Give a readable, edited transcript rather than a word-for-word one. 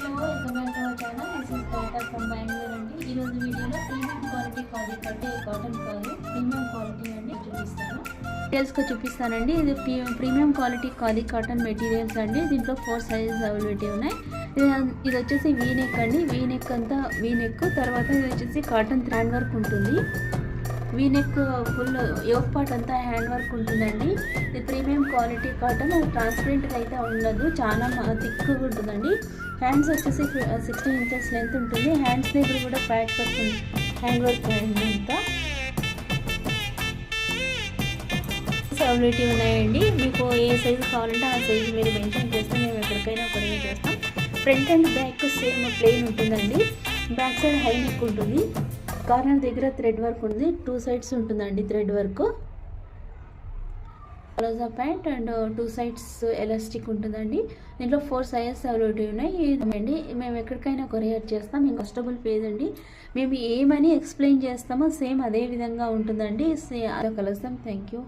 Hello welcome back to our channel. This is Tata from Bengaluru అండి. ఈరోజు వీడియోలో ప్రీమియం క్వాలిటీ కాలిక్ అంటే కాటన్ కాదు ప్రీమియం క్వాలిటీ అండి చూపిస్తాను. డీటెయిల్స్గా చూపిస్తానండి. ఇది ప్రీమియం క్వాలిటీ కాలిక్ కాటన్ మెటీరియల్స్ అండి. దీంట్లో 4 సైజెస్ అవైలబిలిటీ ఉన్నాయి. ఇది వచ్చేసి వీ నెక్ అండి. వీ నెక్ అంతా వీ నెక్, తర్వాత ఇది వచ్చేసి కాటన్ హ్యాండ్ వర్క్ ఉంటుంది. V neck full yoke part అంతా హ్యాండ్ వర్క్ ఉంటుందండి. ఇది ప్రీమియం క్వాలిటీ కాటన్, ట్రాన్స్పరెంట్గా అయితే ఉండదు, చాలా థిక్గా ఉంటుందండి. హ్యాండ్స్ వచ్చేసి 16 ఇంచెస్ లెంత్ ఉంటుంది. హ్యాండ్స్ దగ్గర కూడా ప్యాచ్ వర్క్ హ్యాండ్ వర్క్ అంతా అవైలబిలిటీ ఉన్నాయండి. మీకు ఏ సైజు కావాలంటే ఆ సైజు మీరు మెన్షన్ చేస్తే మేము ఎక్కడికైనా కొరియర్ చేస్తాం. Front and back same plain ఉంటుందండి. బ్యాక్ సైడ్ హై నెక్ ఉంటుంది. కార్నర్ దగ్గర థ్రెడ్ వర్క్ ఉంది. 2 సైడ్స్ ఉంటుందండి thread work. Plaza pant and 2 sides elastic ఉంటుందండి. దీంట్లో 4 సైజెస్ అవైలబిలిటీ ఉన్నాయి. మేము ఎక్కడికైనా కొరియర్ చేస్తాం. మేము కస్టమర్ పేజ్ అండి. మేము ఏమని ఎక్స్ప్లెయిన్ చేస్తామో సేమ్ అదే విధంగా ఉంటుందండి. కలుస్తాం. Thank you.